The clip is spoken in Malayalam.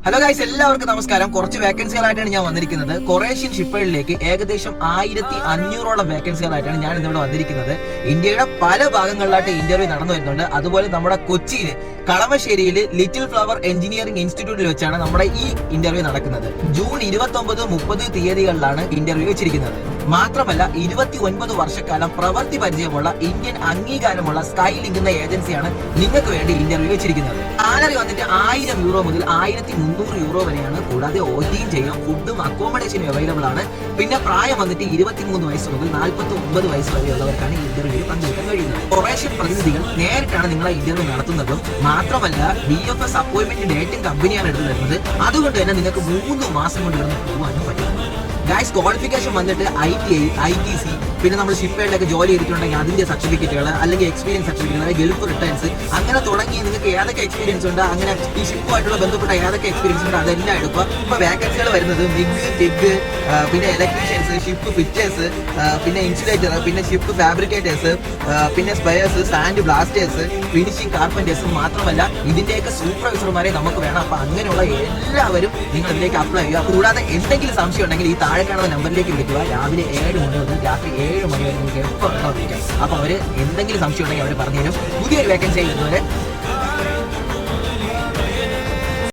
ഹലോ ഗൈസ്, എല്ലാവർക്കും നമസ്കാരം. കുറച്ച് വേക്കൻസികളായിട്ടാണ് ഞാൻ വന്നിരിക്കുന്നത്. കൊറേഷ്യൻ ഷിപ്പേഴ്സിലേക്ക് ഏകദേശം 1500ഓളം വേക്കൻസികളായിട്ടാണ് ഞാൻ ഇന്നിവിടെ വന്നിരിക്കുന്നത്. ഇന്ത്യയുടെ പല ഭാഗങ്ങളിലായിട്ട് ഇന്റർവ്യൂ നടന്നു വരുന്നുണ്ട്. അതുപോലെ നമ്മുടെ കൊച്ചിയിൽ കളമശ്ശേരിയിൽ ലിറ്റിൽ ഫ്ലവർ എഞ്ചിനീയറിംഗ് ഇൻസ്റ്റിറ്റ്യൂട്ടിൽ വെച്ചാണ് നമ്മുടെ ഈ ഇന്റർവ്യൂ നടക്കുന്നത്. ജൂൺ 29-30 തീയതികളിലാണ് ഇന്റർവ്യൂ വെച്ചിരിക്കുന്നത്. മാത്രമല്ല 29 വർഷക്കാലം പ്രവൃത്തി പരിചയമുള്ള ഇന്ത്യൻ അംഗീകാരമുള്ള സ്കൈ ലിങ്ക് എന്ന ഏജൻസിയാണ് നിങ്ങൾക്ക് വേണ്ടി ഇന്റർവ്യൂ വെച്ചിരിക്കുന്നത്. സാലറി വന്നിട്ട് 1000 യൂറോ മുതൽ 1300 യൂറോ വരെയാണ്. കൂടാതെ OTയും ചെയ്യാം, ഫുഡും അക്കോമഡേഷനും അവൈലബിൾ ആണ്. പിന്നെ പ്രായം വന്നിട്ട് 23 വയസ്സ് മുതൽ 49 വയസ്സ് വരെയുള്ളവർക്കാണ് ഇന്റർവ്യൂവിൽ പങ്കെടുക്കാൻ കഴിയുന്നത്. കൊറേഷ്യൻ പ്രതിനിധികൾ നേരിട്ടാണ് നിങ്ങളെ ഇന്റർവ്യൂ നടത്തുന്നതും. മാത്രമല്ല BFS അപ്പോയിന്റ്മെന്റ് ഡേറ്റും കമ്പനിയാണ് എടുത്തു തരുന്നത്. അതുകൊണ്ട് തന്നെ നിങ്ങൾക്ക് 3 മാസം കൊണ്ട് ഇവിടുന്ന് പോകാനും പറ്റും. ഗൈസ്, ക്വാളിഫിക്കേഷൻ വന്നിട്ട് ITI, ITC, പിന്നെ നമ്മൾ ഷിപ്പേഡിലൊക്കെ ജോലി ചെയ്തിട്ടുണ്ടെങ്കിൽ അതിന്റെ സർട്ടിഫിക്കറ്റുകൾ, അല്ലെങ്കിൽ എക്സ്പീരിയൻസ് സർട്ടിഫിക്കറ്റ്, അല്ലെങ്കിൽ ഗൾഫ് റിട്ടേൺസ്, അങ്ങനെ തുടങ്ങി നിങ്ങൾക്ക് ഏതൊക്കെ എക്സ്പീരിയൻസ് ഉണ്ട്, അങ്ങനെ ഈ ഷിപ്പുമായിട്ടുള്ള ബന്ധപ്പെട്ട ഏതൊക്കെ എക്സ്പീരിയൻസ് ഉണ്ട് അതെല്ലാം എടുക്കുക. ഇപ്പൊ വേക്കൻസികൾ വരുന്നത് മിഗ്, ടിഗ്, പിന്നെ ഇലക്ട്രീഷ്യൻസ്, ഷിപ്പ് ഫിറ്റേഴ്സ്, പിന്നെ ഇൻസുലേറ്റർ, പിന്നെ ഷിപ്പ് ഫാബ്രിക്കേറ്റേഴ്സ്, പിന്നെ spares, sand Blasters, finishing carpenters, മാത്രമല്ല ഇതിന്റെയൊക്കെ സൂപ്പർവൈസർമാരെ നമുക്ക് വേണം. അപ്പൊ അങ്ങനെയുള്ള എല്ലാവരും നിങ്ങൾ ഇതിലേക്ക് അപ്ലൈ ചെയ്യുക. കൂടാതെ എന്തെങ്കിലും സംശയം ഉണ്ടെങ്കിൽ ഈ താഴെ കാണുന്ന നമ്പറിലേക്ക് വിളിക്കുക. രാവിലെ 7 മണി മുതൽ രാത്രി 7 മണി വരെ നിങ്ങൾക്ക് എപ്പോൾ വേണോ വിളിക്കാം. അപ്പോൾ അവർ എന്തെങ്കിലും സംശയം ഉണ്ടെങ്കിൽ അവർ പറഞ്ഞുതരും. പുതിയൊരു വേക്കൻസി വരുന്നവരെ